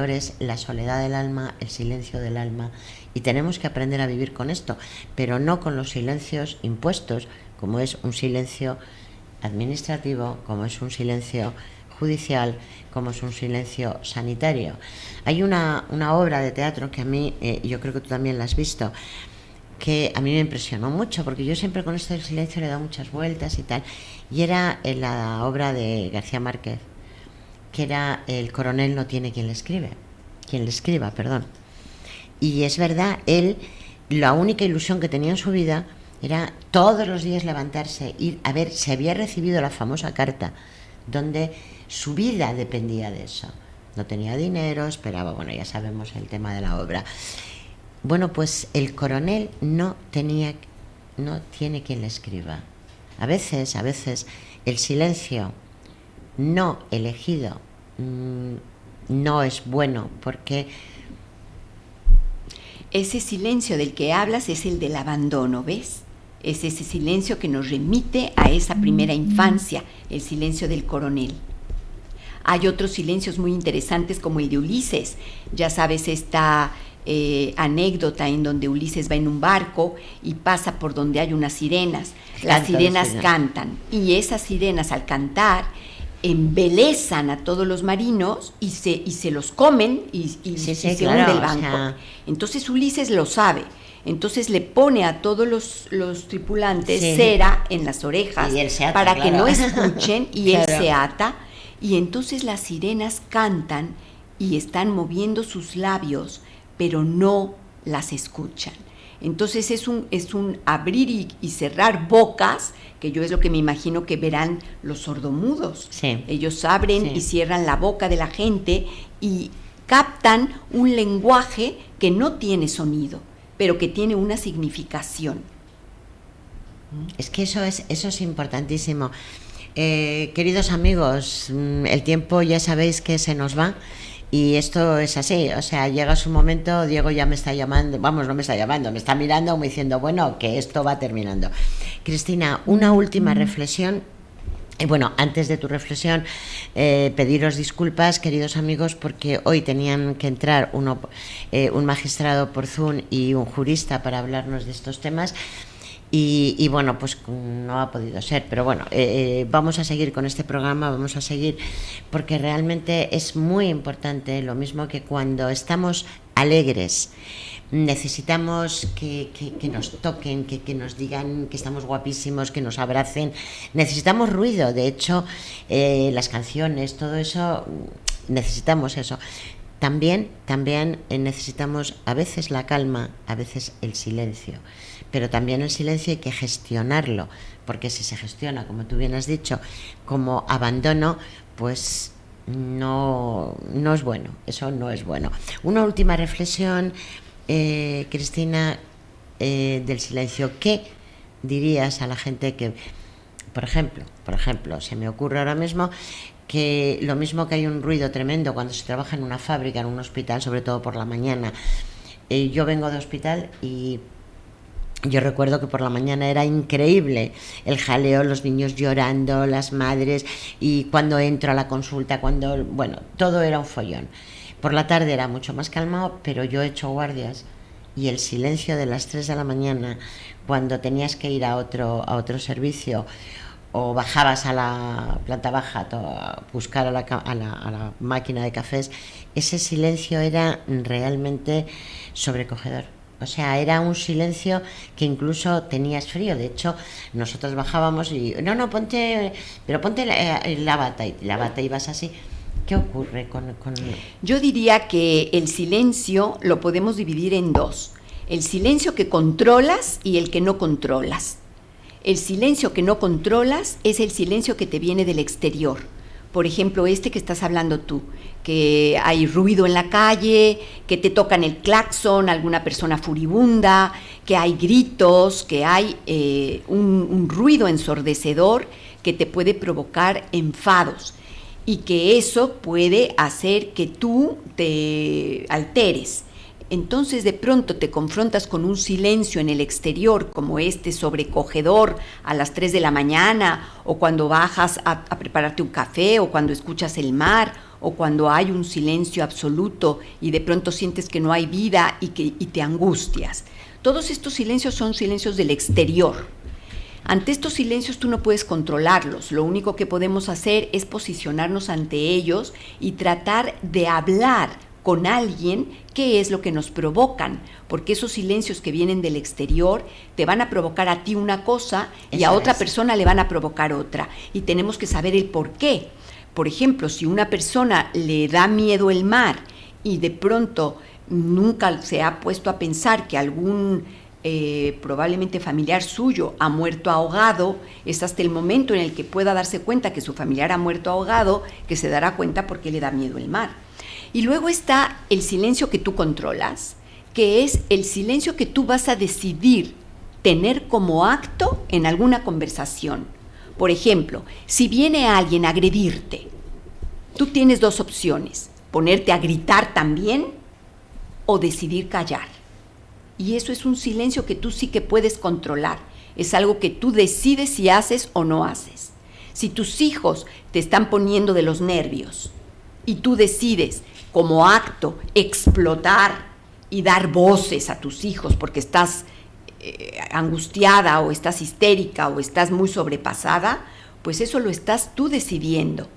es la soledad del alma, el silencio del alma, y tenemos que aprender a vivir con esto, pero no con los silencios impuestos, como es un silencio administrativo, como es un silencio judicial, como es un silencio sanitario. Hay una obra de teatro que a mí, yo creo que tú también la has visto, que a mí me impresionó mucho, porque yo siempre con esto del silencio le he dado muchas vueltas y tal, y era en la obra de García Márquez, que era El coronel no tiene quien le escriba, perdón. Y es verdad, él, la única ilusión que tenía en su vida era todos los días levantarse, ir a ver si había recibido la famosa carta, donde su vida dependía de eso. No tenía dinero, esperaba, bueno, ya sabemos el tema de la obra. Bueno, pues el coronel no tiene quien le escriba. A veces el silencio no elegido no es bueno, porque ese silencio del que hablas es el del abandono, ¿ves? Es ese silencio que nos remite a esa primera infancia, el silencio del coronel. Hay otros silencios muy interesantes como el de Ulises. Ya sabes, esta anécdota en donde Ulises va en un barco y pasa por donde hay unas sirenas. Las Cantan, sirenas sí, cantan, y esas sirenas al cantar embelezan a todos los marinos y se los comen y se claro, hunde el o barco. sea... Entonces Ulises lo sabe. Entonces le pone a todos los tripulantes Sí. cera en las orejas Y él se ata, para que claro. no escuchen, y él Claro. se ata, y entonces las sirenas cantan y están moviendo sus labios, pero no las escuchan. Entonces es un abrir y cerrar bocas, que yo es lo que me imagino que verán los sordomudos. Sí. Ellos abren Sí. y cierran la boca de la gente y captan un lenguaje que no tiene sonido, pero que tiene una significación. Es que eso es importantísimo. Queridos amigos, el tiempo ya sabéis que se nos va y esto es así, o sea, llega su momento, Diego ya me está llamando, vamos, no me está llamando, me está mirando como diciendo, bueno, que esto va terminando. Cristina, una última reflexión. Y bueno, antes de tu reflexión, pediros disculpas, queridos amigos, porque hoy tenían que entrar un magistrado por Zoom y un jurista para hablarnos de estos temas. Y bueno, pues no ha podido ser, pero bueno, vamos a seguir con este programa, vamos a seguir, porque realmente es muy importante, lo mismo que cuando estamos alegres, necesitamos que nos toquen, que nos digan que estamos guapísimos, que nos abracen, necesitamos ruido, de hecho, las canciones, todo eso, necesitamos eso. También necesitamos a veces la calma, a veces el silencio, pero también el silencio hay que gestionarlo, porque si se gestiona, como tú bien has dicho, como abandono, pues no es bueno, eso no es bueno. Una última reflexión, Cristina, del silencio. ¿Qué dirías a la gente que, por ejemplo, se me ocurre ahora mismo que lo mismo que hay un ruido tremendo cuando se trabaja en una fábrica, en un hospital, sobre todo por la mañana? Yo vengo de hospital y yo recuerdo que por la mañana era increíble el jaleo, los niños llorando, las madres, y cuando entro a la consulta, bueno, todo era un follón. Por la tarde era mucho más calmado, pero yo he hecho guardias y el silencio de las 3 de la mañana, cuando tenías que ir a otro servicio o bajabas a la planta baja a buscar a la máquina de cafés, ese silencio era realmente sobrecogedor. O sea, era un silencio que incluso tenías frío. De hecho, nosotros bajábamos y ponte la bata, y la bata ibas así. ¿Qué ocurre con...? Yo diría que el silencio lo podemos dividir en dos: el silencio que controlas y el que no controlas. El silencio que no controlas es el silencio que te viene del exterior. Por ejemplo, que estás hablando tú, que hay ruido en la calle, que te tocan el claxon, alguna persona furibunda, que hay gritos, que hay un ruido ensordecedor que te puede provocar enfados, y que eso puede hacer que tú te alteres. Entonces de pronto te confrontas con un silencio en el exterior, como sobrecogedor a las 3 de la mañana, o cuando bajas a prepararte un café, o cuando escuchas el mar, o cuando hay un silencio absoluto y de pronto sientes que no hay vida y te angustias. Todos estos silencios son silencios del exterior. Ante estos silencios tú no puedes controlarlos, lo único que podemos hacer es posicionarnos ante ellos y tratar de hablar con alguien qué es lo que nos provocan, porque esos silencios que vienen del exterior te van a provocar a ti una cosa y a otra persona le van a provocar otra, y tenemos que saber el por qué. Por ejemplo, si una persona le da miedo el mar y de pronto nunca se ha puesto a pensar que algún probablemente familiar suyo ha muerto ahogado, es hasta el momento en el que pueda darse cuenta que su familiar ha muerto ahogado que se dará cuenta por qué le da miedo el mar. Y luego está el silencio que tú controlas, que es el silencio que tú vas a decidir tener como acto en alguna conversación. Por ejemplo, si viene alguien a agredirte, tú tienes dos opciones: ponerte a gritar también o decidir callar. Y eso es un silencio que tú sí que puedes controlar. Es algo que tú decides si haces o no haces. Si tus hijos te están poniendo de los nervios y tú decides como acto explotar y dar voces a tus hijos porque estás angustiada o estás histérica o estás muy sobrepasada, pues eso lo estás tú decidiendo.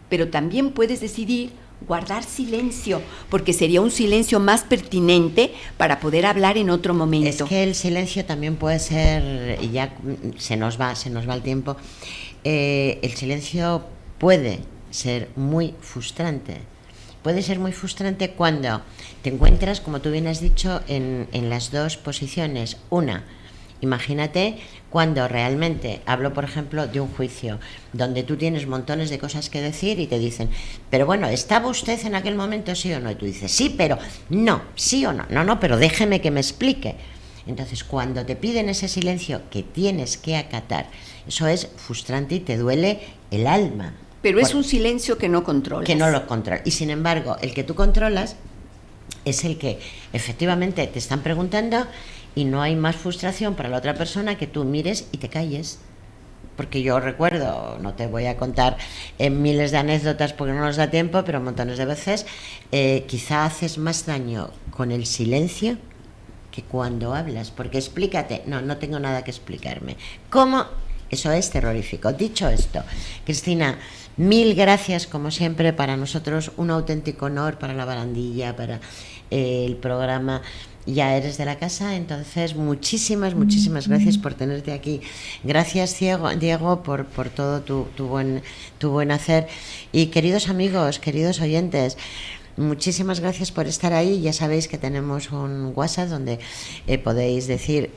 Pero también puedes decidir guardar silencio, porque sería un silencio más pertinente para poder hablar en otro momento. Es que el silencio también puede ser, y ya se nos va el tiempo, el silencio puede ser muy frustrante. Puede ser muy frustrante cuando te encuentras, como tú bien has dicho, en las dos posiciones. Una, imagínate cuando realmente, hablo por ejemplo de un juicio, donde tú tienes montones de cosas que decir y te dicen, pero bueno, ¿estaba usted en aquel momento sí o no? Y tú dices, sí, pero no, sí o no, no, pero déjeme que me explique. Entonces, cuando te piden ese silencio que tienes que acatar, eso es frustrante y te duele el alma. Pero es un silencio que no controlas. Que no lo controlas. Y sin embargo, el que tú controlas es el que efectivamente te están preguntando y no hay más frustración para la otra persona que tú mires y te calles. Porque yo recuerdo, no te voy a contar miles de anécdotas porque no nos da tiempo, pero montones de veces, quizá haces más daño con el silencio que cuando hablas. Porque explícate, no tengo nada que explicarme. ¿Cómo? Eso es terrorífico. Dicho esto, Cristina, mil gracias como siempre, para nosotros un auténtico honor, para la barandilla, para el programa. Ya eres de la casa, entonces muchísimas gracias por tenerte aquí. Gracias, Diego, por todo tu buen hacer. Y queridos amigos, queridos oyentes, muchísimas gracias por estar ahí. Ya sabéis que tenemos un WhatsApp donde podéis decir,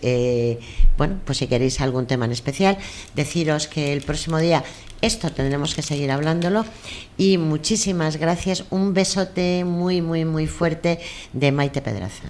bueno, pues si queréis algún tema en especial, deciros que el próximo día esto tendremos que seguir hablándolo. Y muchísimas gracias, un besote muy fuerte de Maite Pedraza.